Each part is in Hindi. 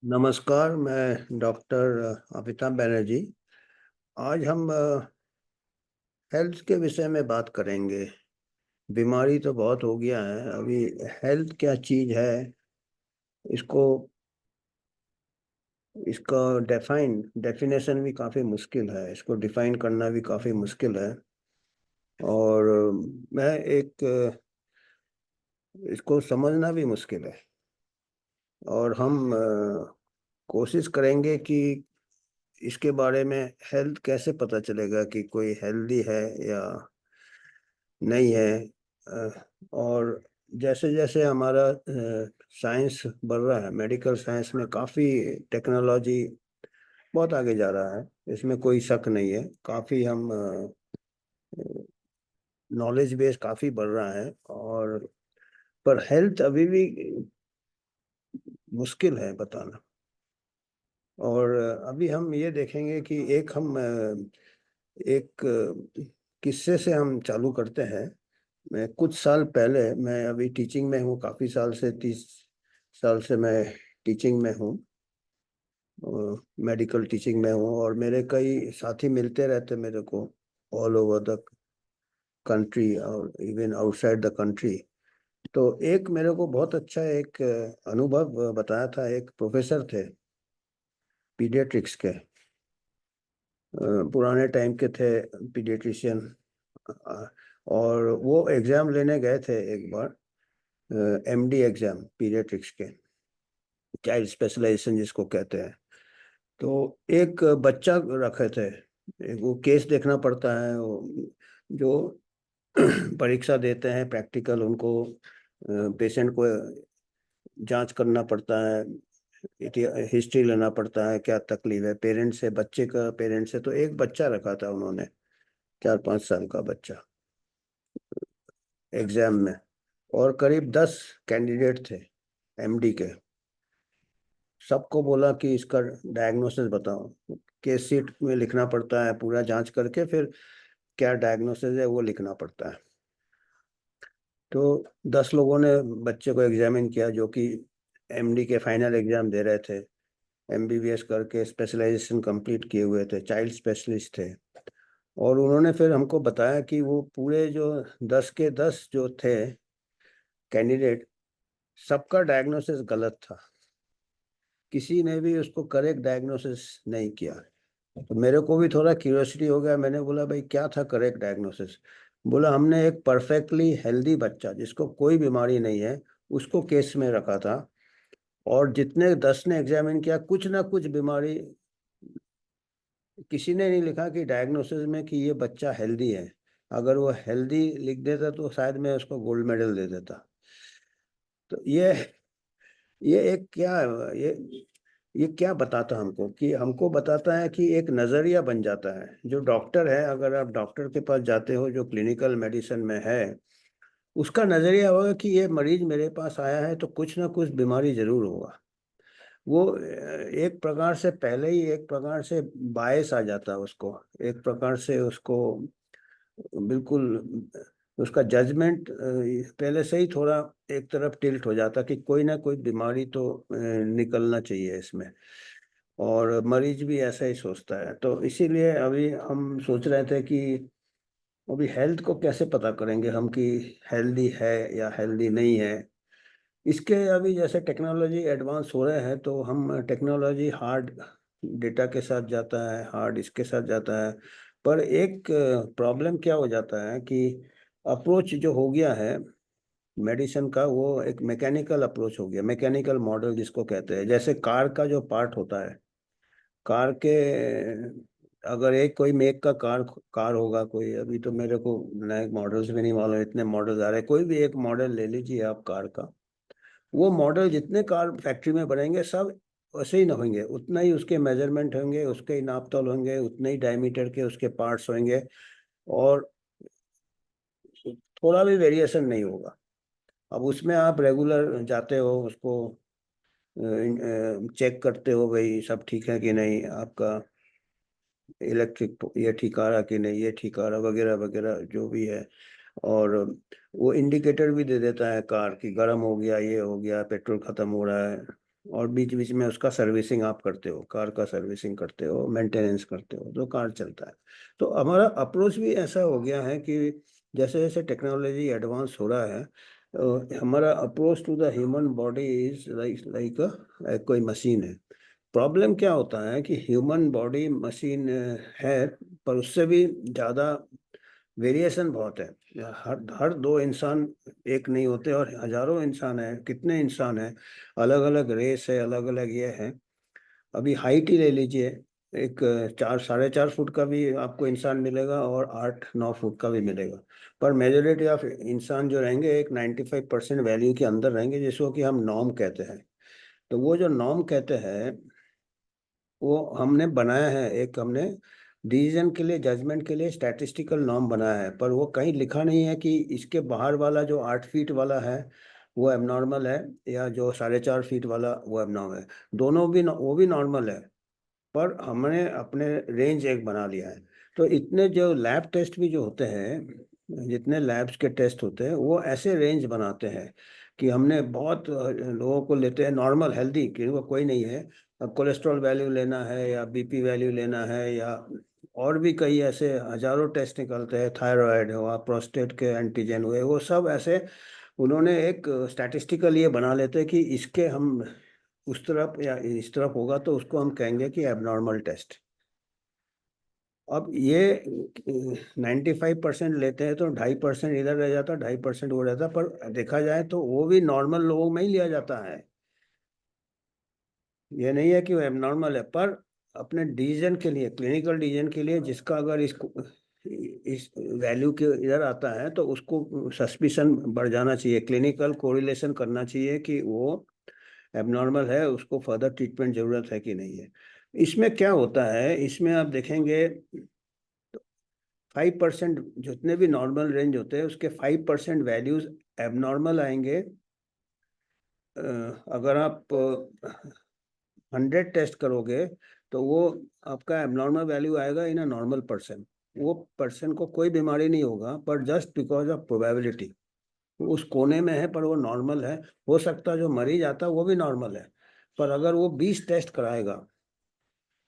नमस्कार, मैं डॉक्टर अमिताभ बनर्जी। आज हम हेल्थ के विषय में बात करेंगे। बीमारी तो बहुत हो गया है, अभी हेल्थ क्या चीज़ है, इसको इसका डेफिनेशन भी काफ़ी मुश्किल है, इसको डिफाइन करना भी काफ़ी मुश्किल है। और मैं एक इसको समझना भी मुश्किल है। और हम कोशिश करेंगे कि इसके बारे में हेल्थ कैसे पता चलेगा कि कोई हेल्दी है या नहीं है। और जैसे जैसे हमारा साइंस बढ़ रहा है, मेडिकल साइंस में काफ़ी टेक्नोलॉजी बहुत आगे जा रहा है, इसमें कोई शक नहीं है। काफ़ी हम नॉलेज बेस काफ़ी बढ़ रहा है, और पर हेल्थ अभी भी मुश्किल है बताना। और अभी हम ये देखेंगे कि एक किस्से से हम चालू करते हैं। मैं कुछ साल पहले, मैं अभी टीचिंग में हूँ, काफ़ी साल से 30 साल से मैं टीचिंग में हूँ, मेडिकल टीचिंग में हूँ। और मेरे कई साथी मिलते रहते मेरे को ऑल ओवर द कंट्री और इवन आउटसाइड द कंट्री। तो एक मेरे को बहुत अच्छा एक अनुभव बताया था, एक प्रोफेसर थे पीडियाट्रिक्स के, पुराने टाइम के थे पीडियाट्रिशियन। और वो एग्ज़ाम लेने गए थे एक बार, एमडी एग्ज़ाम पीडियाट्रिक्स के, चाइल्ड स्पेशलाइजेशन जिसको कहते हैं। तो एक बच्चा रखे थे, एक वो केस देखना पड़ता है, वो जो परीक्षा देते हैं प्रैक्टिकल, उनको पेशेंट को जांच करना पड़ता है, हिस्ट्री लेना पड़ता है, क्या तकलीफ है पेरेंट्स से, बच्चे का पेरेंट्स से। तो एक बच्चा रखा था उन्होंने, 4-5 साल का बच्चा, एग्जाम में। और करीब 10 कैंडिडेट थे एमडी के। सबको बोला कि इसका डायग्नोसिस बताओ। केस शीट में लिखना पड़ता है, पूरा जांच करके फिर क्या डायग्नोसिस है वो लिखना पड़ता है। तो 10 लोगों ने बच्चे को एग्जामिन किया, जो कि एमडी के फाइनल एग्जाम दे रहे थे, एमबीबीएस करके स्पेशलाइजेशन कंप्लीट किए हुए थे, चाइल्ड स्पेशलिस्ट थे। और उन्होंने फिर हमको बताया कि वो पूरे जो 10 के 10 जो थे कैंडिडेट, सबका डायग्नोसिस गलत था। किसी ने भी उसको करेक्ट डायग्नोसिस नहीं किया। तो मेरे को भी थोड़ा क्यूरियोसिटी हो गया, मैंने बोला भाई क्या था करेक्ट डायग्नोसिस। बोला हमने एक परफेक्टली हेल्दी बच्चा जिसको कोई बीमारी नहीं है, उसको केस में रखा था। और जितने 10 ने एग्जामिन किया, कुछ ना कुछ बीमारी, किसी ने नहीं लिखा कि डायग्नोसिस में कि ये बच्चा हेल्दी है। अगर वो हेल्दी लिख देता तो शायद मैं उसको गोल्ड मेडल दे देता। तो ये एक क्या ये ये क्या बताता हमको, कि हमको बताता है कि एक नज़रिया बन जाता है। जो डॉक्टर है, अगर आप डॉक्टर के पास जाते हो जो क्लिनिकल मेडिसिन में है, उसका नज़रिया होगा कि ये मरीज मेरे पास आया है तो कुछ ना कुछ बीमारी जरूर होगा। वो एक प्रकार से पहले ही एक प्रकार से बायस आ जाता है उसको, एक प्रकार से उसको बिल्कुल उसका जजमेंट पहले से ही थोड़ा एक तरफ टिल्ट हो जाता कि कोई ना कोई बीमारी तो निकलना चाहिए इसमें। और मरीज भी ऐसा ही सोचता है। तो इसीलिए अभी हम सोच रहे थे कि अभी हेल्थ को कैसे पता करेंगे हम कि हेल्दी है या हेल्दी नहीं है। इसके अभी जैसे टेक्नोलॉजी एडवांस हो रहे हैं, तो हम टेक्नोलॉजी हार्ड डेटा के साथ जाता है, हार्ड इसके साथ जाता है। पर एक प्रॉब्लम क्या हो जाता है कि अप्रोच जो हो गया है मेडिसिन का, वो एक मैकेनिकल अप्रोच हो गया, मैकेनिकल मॉडल जिसको कहते हैं। जैसे कार का जो पार्ट होता है, कार के अगर एक कोई मेक का कार कार होगा कोई, अभी तो मेरे को नए मॉडल्स भी नहीं मालूम, इतने मॉडल्स आ रहे हैं। कोई भी एक मॉडल ले लीजिए आप कार का, वो मॉडल जितने कार फैक्ट्री में बनेंगे सब वैसे ही ना होंगे, उतना ही उसके मेजरमेंट होंगे, उसके ही नापतोल होंगे, उतने ही डायमीटर के उसके पार्ट्स होंगे। और थोड़ा भी वेरिएशन नहीं होगा। अब उसमें आप रेगुलर जाते हो, उसको चेक करते हो भाई सब ठीक है कि नहीं, आपका इलेक्ट्रिक ये ठीक आ रहा कि नहीं, ये ठीक आ रहा, वगैरह वगैरह जो भी है। और वो इंडिकेटर भी दे देता है कार की, गर्म हो गया, ये हो गया, पेट्रोल खत्म हो रहा है। और बीच बीच में उसका सर्विसिंग आप करते हो, कार का सर्विसिंग करते हो, मेंटेनेंस करते हो, तो कार चलता है। तो हमारा अप्रोच भी ऐसा हो गया है कि जैसे जैसे टेक्नोलॉजी एडवांस हो रहा है, हमारा approach to the human body is like like कोई मशीन है। प्रॉब्लम क्या होता है कि ह्यूमन बॉडी मशीन है, पर उससे भी ज़्यादा वेरिएशन बहुत है। हर हर दो इंसान एक नहीं होते, और हजारों इंसान है, कितने इंसान है, अलग अलग रेस है, अलग अलग ये है। अभी हाइट ही ले लीजिए, एक 4 साढ़े 4 फुट का भी आपको इंसान मिलेगा और 8 9 फुट का भी मिलेगा। पर मेजोरिटी ऑफ इंसान जो रहेंगे एक 95% वैल्यू के अंदर रहेंगे, जिसको कि हम नॉर्म कहते हैं। तो वो जो नॉर्म कहते हैं, वो हमने बनाया है, एक हमने डिसीजन के लिए, जजमेंट के लिए स्टैटिस्टिकल नॉर्म बनाया है, पर वो कहीं लिखा नहीं है कि इसके बाहर वाला जो 8 फीट वाला है वो एबनॉर्मल है, या जो 4.5 फीट वाला वो एबनॉर्मल है। दोनों भी वो भी नॉर्मल है, पर हमने अपने रेंज एक बना लिया है। तो इतने जो लैब टेस्ट भी जो होते हैं, जितने लैब्स के टेस्ट होते हैं, वो ऐसे रेंज बनाते हैं कि हमने बहुत लोगों को लेते हैं नॉर्मल हेल्दी, कि वो कोई नहीं है। अब कोलेस्ट्रॉल वैल्यू लेना है, या बीपी वैल्यू लेना है, या और भी कई ऐसे हजारों टेस्ट निकलते हैं, थायराइड हुआ, प्रोस्टेट के एंटीजन हुए, वो सब ऐसे उन्होंने एक स्टैटिस्टिकल ये बना लेते हैं कि इसके हम उस तरफ या इस तरफ होगा तो उसको हम कहेंगे कि एबनॉर्मल टेस्ट। अब ये 95% लेते हैं, तो 2.5% इधर रह जाता, 2.5% वो रहता, पर देखा जाए तो वो भी नॉर्मल लोगों में ही लिया जाता है। ये नहीं है कि वो एबनॉर्मल है, पर अपने डिसीजन के लिए, क्लिनिकल डिसीजन के लिए, जिसका अगर इस वैल्यू के इधर आता है तो उसको सस्पिशन बढ़ जाना चाहिए, क्लिनिकल कोरिलेशन करना चाहिए कि वो एबनॉर्मल है, उसको फर्दर ट्रीटमेंट जरूरत है कि नहीं है। इसमें क्या होता है, इसमें आप देखेंगे 5% जितने भी नॉर्मल रेंज होते हैं उसके 5% वैल्यूज एबनॉर्मल आएंगे। अगर आप 100 टेस्ट करोगे तो वो आपका एबनॉर्मल वैल्यू आएगा इन अ नॉर्मल पर्सन। वो पर्सन को कोई बीमारी नहीं होगा, पर जस्ट बिकॉज ऑफ प्रोबेबिलिटी उस कोने में है, पर वो नॉर्मल है। हो सकता है जो मरीज आता है वो भी नॉर्मल है, पर अगर वो 20 टेस्ट कराएगा,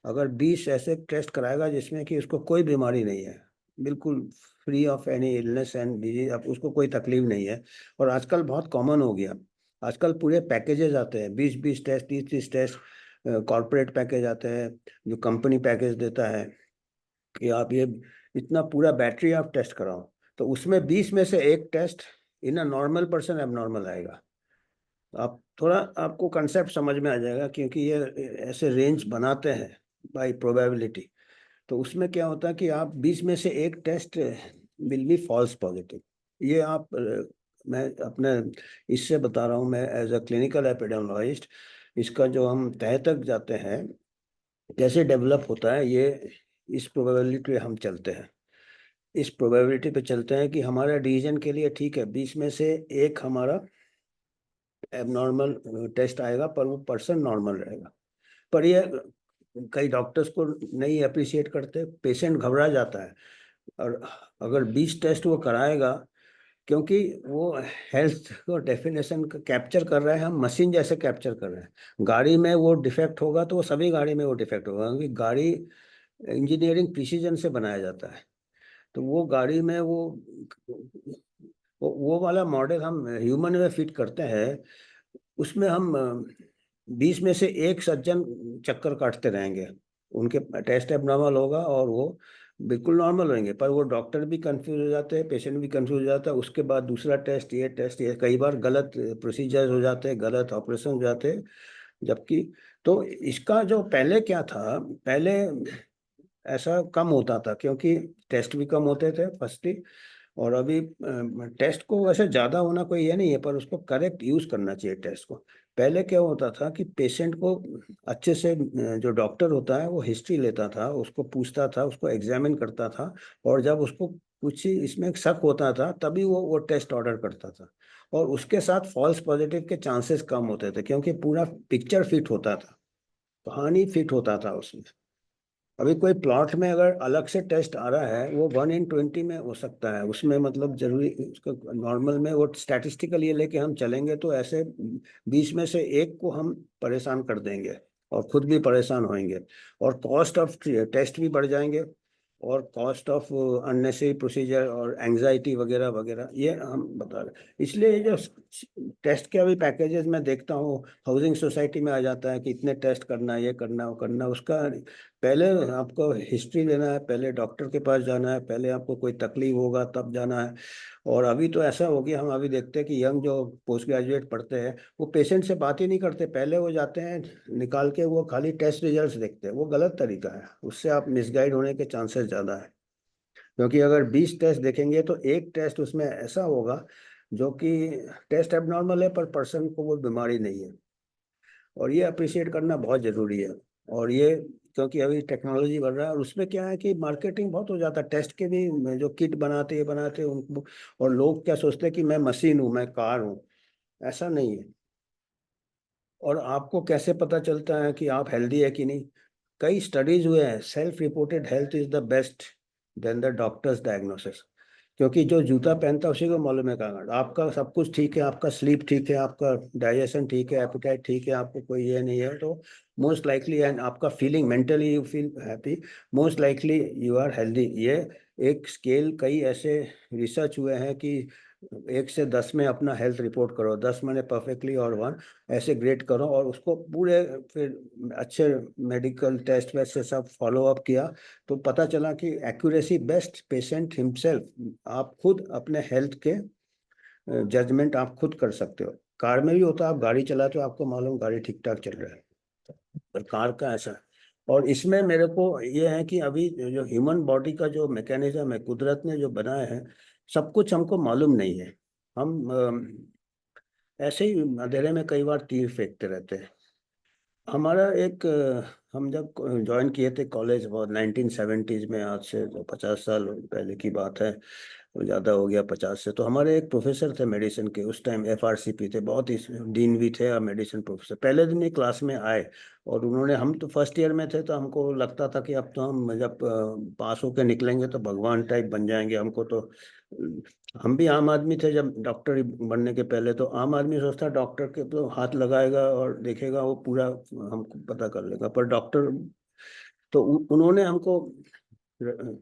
अगर 20 ऐसे टेस्ट कराएगा जिसमें कि उसको कोई बीमारी नहीं है, बिल्कुल free of any illness and disease, अब उसको कोई तकलीफ नहीं है। और आजकल बहुत कॉमन हो गया, आजकल पूरे पैकेजेस आते हैं, 20 20 टेस्ट, 30 30 टेस्ट, कॉर्पोरेट पैकेज आते हैं, जो कंपनी पैकेज देता है कि आप ये इतना पूरा बैटरी आप टेस्ट कराओ, तो उसमें 20 में से एक test in a normal person abnormal आएगा। आप थोड़ा, आपको कंसेप्ट समझ में आ जाएगा, क्योंकि ये ऐसे रेंज बनाते हैं बाय प्रोबेबिलिटी। तो उसमें क्या होता है कि आप 20 में से एक test will be false positive. ये आप मैं अपने इससे बता रहा हूँ, मैं एज अ क्लिनिकल एपिडेमियोलॉजिस्ट, इसका जो हम तह तक जाते हैं, कैसे डेवलप होता है ये, इस प्रोबेबिलिटी पे हम चलते हैं। इस प्रोबेबिलिटी पे चलते हैं कि हमारा डिसीजन के लिए ठीक है, 20 में से एक हमारा एबनॉर्मल टेस्ट आएगा, पर वो पर्सन नॉर्मल रहेगा। पर ये कई डॉक्टर्स को नहीं अप्रिशिएट करते, पेशेंट घबरा जाता है। और अगर 20 टेस्ट वो कराएगा, क्योंकि वो हेल्थ को डेफिनेशन कैप्चर कर रहे हैं, हम मशीन जैसे कैप्चर कर रहे हैं। गाड़ी में वो डिफेक्ट होगा तो वो सभी गाड़ी में वो डिफेक्ट होगा, क्योंकि गाड़ी इंजीनियरिंग प्रिसीजन से बनाया जाता है। तो वो गाड़ी में वो वाला मॉडल हम ह्यूमन में फिट करते हैं। उसमें हम 20 में से एक सज्जन चक्कर काटते रहेंगे, उनके टेस्ट एबनॉर्मल होगा और वो बिल्कुल नॉर्मल रहेंगे, पर वो डॉक्टर भी कंफ्यूज हो जाते हैं, पेशेंट भी कंफ्यूज हो जाता है। उसके बाद दूसरा टेस्ट, ये कई बार गलत प्रोसीजर हो जाते हैं, गलत ऑपरेशन हो जाते हैं। जबकि तो इसका जो पहले क्या था, पहले ऐसा कम होता था, क्योंकि टेस्ट भी कम होते थे फर्स्टली। और अभी टेस्ट को वैसे ज़्यादा होना कोई ये नहीं है, पर उसको करेक्ट यूज़ करना चाहिए टेस्ट को। पहले क्या होता था कि पेशेंट को अच्छे से जो डॉक्टर होता है वो हिस्ट्री लेता था, उसको पूछता था, उसको एग्जामिन करता था, और जब उसको कुछ इसमें शक होता था तभी वो टेस्ट ऑर्डर करता था। और उसके साथ फॉल्स पॉजिटिव के चांसेस कम होते थे, क्योंकि पूरा पिक्चर फिट होता था, कहानी फिट होता था उसमें। अभी कोई प्लॉट में अगर अलग से टेस्ट आ रहा है वो 1 in 20 में हो सकता है, उसमें मतलब जरूरी उसका नॉर्मल में वो स्टैटिस्टिकल ये लेके हम चलेंगे तो ऐसे 20 में से 1 को हम परेशान कर देंगे और खुद भी परेशान होंगे, और कॉस्ट ऑफ टेस्ट भी बढ़ जाएंगे, और कॉस्ट ऑफ अननेसेसरी प्रोसीजर और एंजाइटी वगैरह वगैरह ये हम बता रहे हैं। इसलिए ये जो टेस्ट के अभी पैकेजेस मैं देखता हूँ हाउसिंग सोसाइटी में आ जाता है कि इतने टेस्ट करना है, ये करना है, वो करना है, उसका पहले आपको हिस्ट्री लेना है, पहले डॉक्टर के पास जाना है, पहले आपको कोई तकलीफ होगा तब जाना है। और अभी तो ऐसा हो गया, हम अभी देखते हैं कि यंग जो पोस्ट ग्रेजुएट पढ़ते हैं वो पेशेंट से बात ही नहीं करते, पहले वो जाते हैं निकाल के वो खाली टेस्ट रिजल्ट्स देखते हैं। वो गलत तरीका है, उससे आप मिसगाइड होने के चांसेस ज़्यादा है। क्योंकि अगर 20 टेस्ट देखेंगे तो एक टेस्ट उसमें ऐसा होगा जो कि टेस्ट एबनॉर्मल है पर पर्सन को वो बीमारी नहीं है। और ये अप्रिशिएट करना बहुत ज़रूरी है। और ये क्योंकि अभी टेक्नोलॉजी बढ़ रहा है और उसमें क्या है कि मार्केटिंग बहुत हो जाता है टेस्ट के भी, जो किट बनाते ये बनाते हैं उनको, और लोग क्या सोचते हैं कि मैं मशीन हूँ, मैं कार हूँ। ऐसा नहीं है। और आपको कैसे पता चलता है कि आप हेल्दी है कि नहीं? कई स्टडीज हुए हैं, self reported health is the best then the doctors diagnosis. क्योंकि जो जूता पहनता है उसी को मालूम है कहाँ आपका सब कुछ ठीक है, आपका स्लीप ठीक है, आपका डाइजेशन ठीक है, एपिटाइट ठीक है, आपको कोई ये नहीं है, तो मोस्ट लाइकली, एंड आपका feeling mentally you feel happy, most likely you are healthy. ये एक स्केल, कई ऐसे रिसर्च हुए हैं कि 1 से 10 में अपना हेल्थ रिपोर्ट करो, 10 मैंने परफेक्टली और 1 ऐसे ग्रेड करो, और उसको पूरे फिर अच्छे मेडिकल टेस्ट वेस्ट से सब फॉलो अप किया, तो पता चला कि एक्यूरेसी बेस्ट पेशेंट हिमसेल्फ। आप खुद अपने हेल्थ के जजमेंट आप खुद कर सकते हो। कार में भी होता है, आप गाड़ी चलाते हो आपको मालूम गाड़ी ठीक ठाक चल रहा है, पर कार का ऐसा है। और इसमें मेरे को ये है कि अभी जो ह्यूमन बॉडी का जो मैकेनिज्म है कुदरत ने जो बनाया है, सब कुछ हमको मालूम नहीं है। हम ऐसे ही अंधेरे में कई बार तीर फेंकते रहते हैं। हमारा एक हम जब ज्वाइन किए थे कॉलेज, बहुत 1970s में, आज से तो 50 साल पहले की बात है, वो ज़्यादा हो गया 50 से। तो हमारे एक प्रोफेसर थे मेडिसिन के, उस टाइम एफआरसीपी थे, बहुत ही डीन भी थे और मेडिसिन प्रोफेसर। पहले दिन ही क्लास में आए और उन्होंने, हम तो फर्स्ट ईयर में थे तो हमको लगता था कि अब तो हम जब पास होके निकलेंगे तो भगवान टाइप बन जाएंगे। हमको तो हम भी आम आदमी थे जब डॉक्टर बनने के पहले, तो आम आदमी सोचता डॉक्टर के तो हाथ लगाएगा और देखेगा वो पूरा हमको पता कर लेगा, पर डॉक्टर तो उन्होंने हमको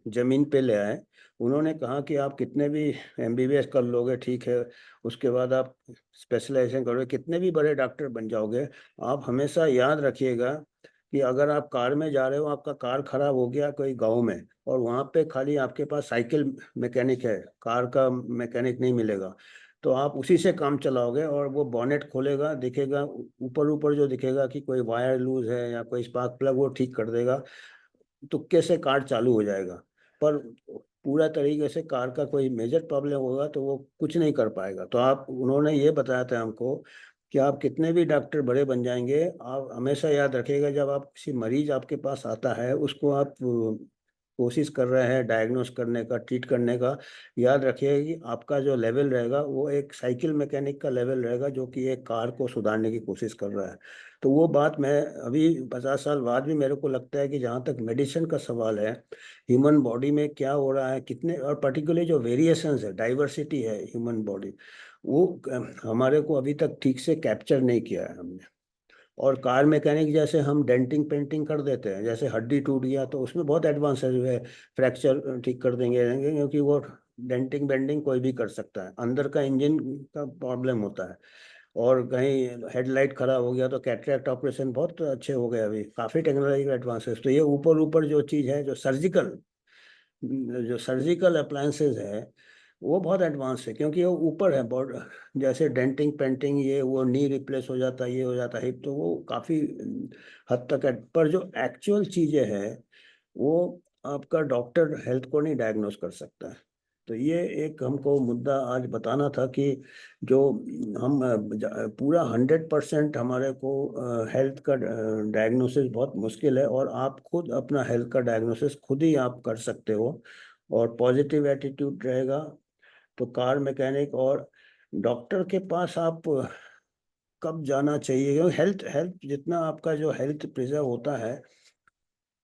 जमीन पे ले आए। उन्होंने कहा कि आप कितने भी एमबीबीएस कर लोगे ठीक है, उसके बाद आप स्पेशलाइजेशन करोगे, कितने भी बड़े डॉक्टर बन जाओगे, आप हमेशा याद रखिएगा कि अगर आप कार में जा रहे हो, आपका कार खराब हो गया कोई गांव में, और वहाँ पे खाली आपके पास साइकिल मैकेनिक है, कार का मैकेनिक नहीं मिलेगा, तो आप उसी से काम चलाओगे। और वो बॉनेट खोलेगा, दिखेगा ऊपर ऊपर जो दिखेगा कि कोई वायर लूज है या कोई स्पार्क प्लग, वो ठीक कर देगा, तुक्के से कार चालू हो जाएगा। पर पूरा तरीके से कार का कोई मेजर प्रॉब्लम होगा तो वो कुछ नहीं कर पाएगा। तो आप, उन्होंने ये बताया था हमको कि आप कितने भी डॉक्टर बड़े बन जाएंगे, आप हमेशा याद रखिएगा जब आप किसी मरीज आपके पास आता है, उसको आप कोशिश कर रहे हैं डायग्नोस करने का, ट्रीट करने का, याद रखिएगा कि आपका जो लेवल रहेगा वो एक साइकिल मैकेनिक का लेवल रहेगा जो कि एक कार को सुधारने की कोशिश कर रहा है। तो वो बात मैं अभी 50 साल बाद भी मेरे को लगता है कि जहाँ तक मेडिसिन का सवाल है, ह्यूमन बॉडी में क्या हो रहा है, कितने, और पर्टिकुलरली जो वेरिएशंस है, डाइवर्सिटी है ह्यूमन बॉडी, वो हमारे को अभी तक ठीक से कैप्चर नहीं किया है हमने। और कार मैकेनिक जैसे हम डेंटिंग पेंटिंग कर देते हैं, जैसे हड्डी टूट गया तो उसमें बहुत एडवांस है, फ्रैक्चर ठीक कर देंगे, क्योंकि वो डेंटिंग बेंडिंग कोई भी कर सकता है। अंदर का इंजन का प्रॉब्लम होता है, और कहीं हेडलाइट खराब हो गया तो कैटरेक्ट ऑपरेशन बहुत अच्छे हो गए, अभी काफ़ी टेक्नोलॉजी का एडवांसेस। तो ये ऊपर ऊपर जो चीज़ है, जो सर्जिकल अप्लायंसेज है, वो बहुत एडवांस है, क्योंकि वो ऊपर है बॉड, जैसे डेंटिंग पेंटिंग, ये वो नी रिप्लेस हो जाता है, ये हो जाता है हिप, तो वो काफ़ी हद तक है। पर जो एक्चुअल चीज़ें हैं वो आपका डॉक्टर हेल्थ को नहीं डायग्नोस कर सकता है। तो ये एक हमको मुद्दा आज बताना था कि जो हम पूरा 100% हमारे को हेल्थ का डायग्नोसिस बहुत मुश्किल है, और आप खुद अपना हेल्थ का डायग्नोसिस खुद ही आप कर सकते हो, और पॉजिटिव एटीट्यूड रहेगा तो कार मैकेनिक और डॉक्टर के पास आप कब जाना चाहिए, क्योंकि हेल्थ हेल्थ जितना आपका जो हेल्थ प्रिजर्व होता है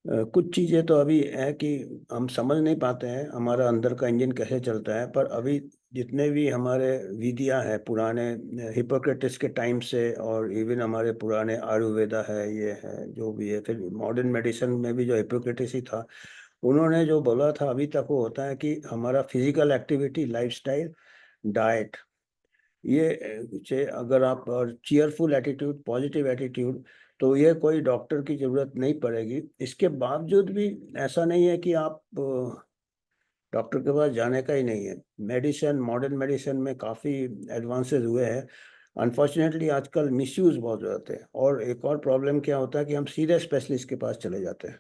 कुछ चीज़ें तो अभी है कि हम समझ नहीं पाते हैं हमारा अंदर का इंजन कैसे चलता है, पर अभी जितने भी हमारे विधियां हैं पुराने हिपोक्रेटिस के टाइम से, और इवन हमारे पुराने आयुर्वेदा है, ये है जो भी है, फिर मॉडर्न मेडिसिन में भी जो हिपोक्रेटिस ही था, उन्होंने जो बोला था अभी तक वो होता है कि हमारा फिजिकल एक्टिविटी, लाइफस्टाइल, डाइट, ये अगर आप, और चीयरफुल एटीट्यूड, पॉजिटिव एटीट्यूड, तो ये कोई डॉक्टर की जरूरत नहीं पड़ेगी। इसके बावजूद भी ऐसा नहीं है कि आप डॉक्टर के पास जाने का ही नहीं है। मेडिसिन, मॉडर्न मेडिसिन में काफ़ी एडवांसेस हुए हैं। अनफॉर्चुनेटली आजकल मिसयूज बहुत हो जाते हैं, और एक और प्रॉब्लम क्या होता है कि हम सीधे स्पेशलिस्ट के पास चले जाते हैं।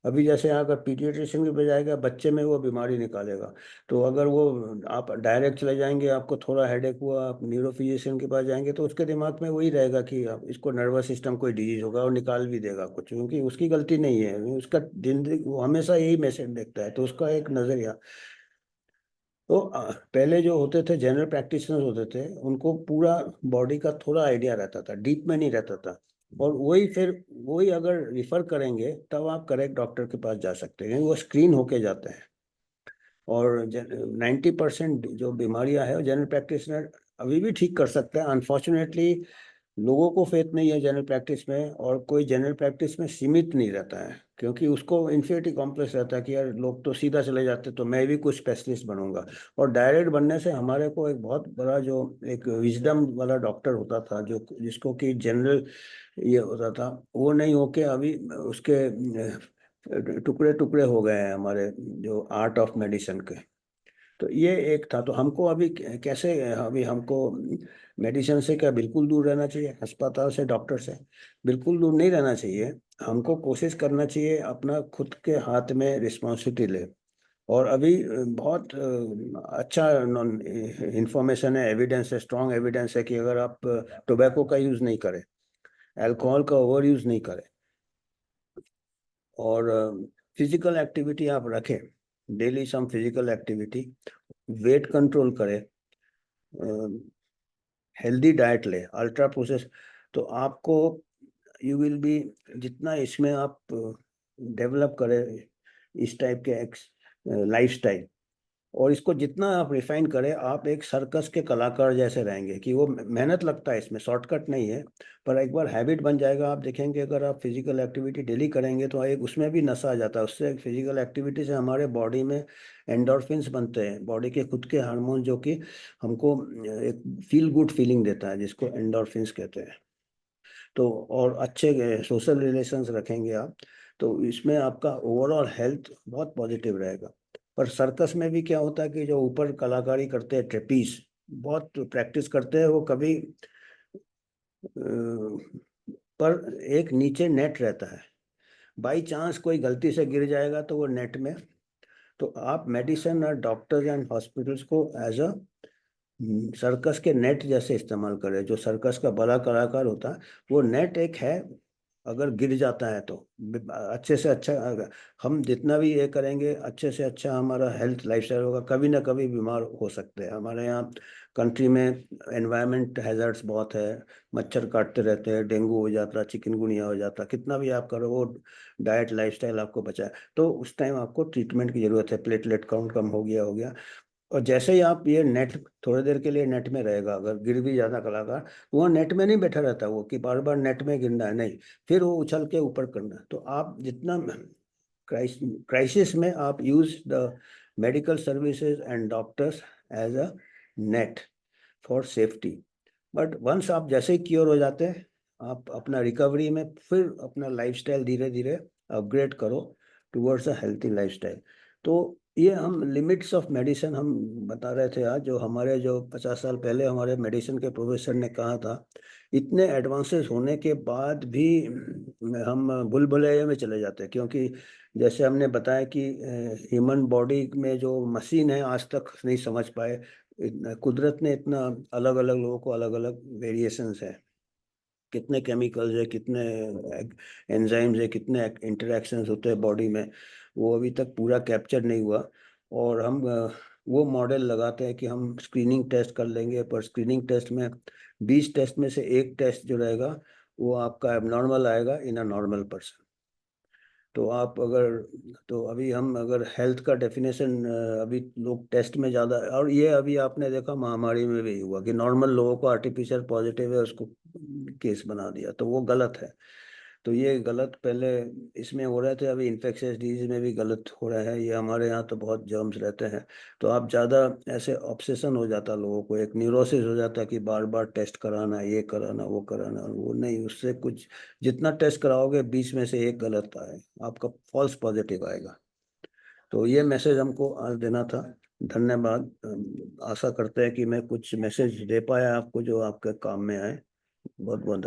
अभी जैसे अगर पीडियाट्रिशियन के पास जाएगा, बच्चे में वो बीमारी निकालेगा, तो अगर वो आप डायरेक्ट चले जाएंगे, आपको थोड़ा हेडेक हुआ, आप न्यूरो फिजिशियन के पास जाएंगे, तो उसके दिमाग में वही रहेगा कि आप इसको नर्वस सिस्टम कोई डिजीज होगा, और निकाल भी देगा कुछ, क्योंकि उसकी गलती नहीं है, उसका जिंदगी वो हमेशा यही मैसेज देखता है, तो उसका एक नजरिया। तो पहले जो होते थे जनरल प्रैक्टिशनर्स होते थे, उनको पूरा बॉडी का थोड़ा आइडिया रहता था, डीप में नहीं रहता था, और वही फिर वही अगर रिफर करेंगे तब आप करेक्ट डॉक्टर के पास जा सकते हैं, वो स्क्रीन होके जाते हैं। और 90% जो बीमारियां हैं जनरल प्रैक्टिशनर अभी भी ठीक कर सकते हैं। अनफॉर्चुनेटली लोगों को फेथ नहीं है जनरल प्रैक्टिस में, और कोई जनरल प्रैक्टिस में सीमित नहीं रहता है, क्योंकि उसको इन्फिनिटी कॉम्प्लेक्स रहता है कि यार लोग तो सीधा चले जाते, तो मैं भी कुछ स्पेशलिस्ट बनूंगा। और डायरेक्ट बनने से हमारे को एक बहुत बड़ा जो एक विजडम वाला डॉक्टर होता था, जो जिसको कि जनरल ये होता था, वो नहीं होके अभी उसके टुकड़े टुकड़े हो गए हैं हमारे जो आर्ट ऑफ मेडिसिन के। तो ये एक था। तो हमको अभी कैसे, अभी हमको मेडिसिन से क्या बिल्कुल दूर रहना चाहिए, अस्पताल से, डॉक्टर से बिल्कुल दूर नहीं रहना चाहिए। हमको कोशिश करना चाहिए अपना खुद के हाथ में रिस्पॉन्सिबिलिटी ले। और अभी बहुत अच्छा इंफॉर्मेशन है, एविडेंस है, स्ट्रॉन्ग एविडेंस है कि अगर आप टोबैको का यूज़ नहीं करें, अल्कोहल का ओवर यूज़ नहीं करें, और फिजिकल एक्टिविटी आप रखें, daily some physical activity, weight control करें, हेल्दी डाइट ले, अल्ट्रा प्रोसेस, तो आपको यू विल बी, जितना इसमें आप डेवलप करें इस टाइप के लाइफस्टाइल, और इसको जितना आप रिफाइन करें, आप एक सर्कस के कलाकार जैसे रहेंगे। कि वो मेहनत लगता है, इसमें शॉर्टकट नहीं है, पर एक बार हैबिट बन जाएगा। आप देखेंगे अगर आप फिजिकल एक्टिविटी डेली करेंगे, तो एक उसमें भी नशा आ जाता है, उससे फिजिकल एक्टिविटी से हमारे बॉडी में एंडोर्फिन्स बनते हैं, बॉडी के खुद के हार्मोन, जो कि हमको एक फील गुड फीलिंग देता है, जिसको एंडोर्फिन्स कहते हैं। तो और अच्छे सोशल रिलेशंस रखेंगे आप, तो इसमें आपका ओवरऑल हेल्थ बहुत पॉजिटिव रहेगा। पर सर्कस में भी क्या होता है कि जो ऊपर कलाकारी करते हैं, ट्रेपीज बहुत प्रैक्टिस करते हैं, वो कभी पर एक नीचे नेट रहता है, बाई चांस कोई गलती से गिर जाएगा तो वो नेट में। तो आप मेडिसिन और डॉक्टर्स एंड हॉस्पिटल्स को एज अ सर्कस के नेट जैसे इस्तेमाल करें। जो सर्कस का बड़ा कलाकार होता है, वो नेट एक है, अगर गिर जाता है तो अच्छे से अच्छा, हम जितना भी ये करेंगे अच्छे से अच्छा हमारा हेल्थ लाइफस्टाइल होगा, कभी ना कभी बीमार हो सकते हैं। हमारे यहाँ कंट्री में एनवायरनमेंट हैजर्ड्स बहुत है, मच्छर काटते रहते हैं, डेंगू हो जाता, चिकनगुनिया हो जाता, कितना भी आप करो, वो डाइट लाइफस्टाइल आपको बचाए, तो उस टाइम आपको ट्रीटमेंट की जरूरत है। प्लेटलेट काउंट कम हो गया, और जैसे ही आप ये नेट, थोड़ी देर के लिए नेट में रहेगा, अगर गिर भी जाता कलाकार, वो नेट में नहीं बैठा रहता वो कि बार बार नेट में गिरना है, नहीं, फिर वो उछल के ऊपर करना है। तो आप जितना क्राइसिस में आप use the medical services and doctors as a net for safety. But once आप जैसे ही क्योर हो जाते हैं, आप अपना रिकवरी में फिर अपना लाइफस्टाइल धीरे धीरे अपग्रेड करो टुवर्ड्स अ हेल्थी लाइफस्टाइल। तो ये हम लिमिट्स ऑफ मेडिसिन हम बता रहे थे आज, जो हमारे जो 50 साल पहले हमारे मेडिसिन के प्रोफेसर ने कहा था। इतने एडवांसेस होने के बाद भी हम भूलभुलैया में चले जाते हैं, क्योंकि जैसे हमने बताया कि ह्यूमन बॉडी में जो मशीन है आज तक नहीं समझ पाए। कुदरत ने इतना अलग अलग लोगों को अलग अलग वेरिएशंस है, कितने केमिकल्स है, कितने एंजाइम्स है, कितने इंटरेक्शंस होते हैं बॉडी में, वो अभी तक पूरा कैप्चर नहीं हुआ। और हम वो मॉडल लगाते हैं कि हम स्क्रीनिंग टेस्ट कर लेंगे, पर स्क्रीनिंग टेस्ट में 20 टेस्ट में से एक टेस्ट जो रहेगा वो आपका एबनॉर्मल आएगा इन अ नॉर्मल पर्सन। तो आप अगर, तो अभी हम अगर हेल्थ का डेफिनेशन, अभी लोग टेस्ट में ज़्यादा, और ये अभी आपने देखा महामारी में भी हुआ कि नॉर्मल लोगों को आर्टिफिशियल पॉजिटिव है उसको केस बना दिया, तो वो गलत है। तो ये गलत पहले इसमें हो रहे थे, अभी इन्फेक्शियस डिजीज में भी गलत हो रहा है। ये हमारे यहाँ तो बहुत जर्म्स रहते हैं, तो आप ज़्यादा ऐसे ऑब्सेशन हो जाता लोगों को, एक न्यूरोसिस हो जाता कि बार बार टेस्ट कराना, ये कराना, वो कराना, वो नहीं, उससे कुछ, जितना टेस्ट कराओगे 20 में से एक गलत आए, आपका फॉल्स पॉजिटिव आएगा। तो ये मैसेज हमको आज देना था। धन्यवाद। आशा करते हैं कि मैं कुछ मैसेज दे पाया आपको जो आपके काम में आए। बहुत बहुत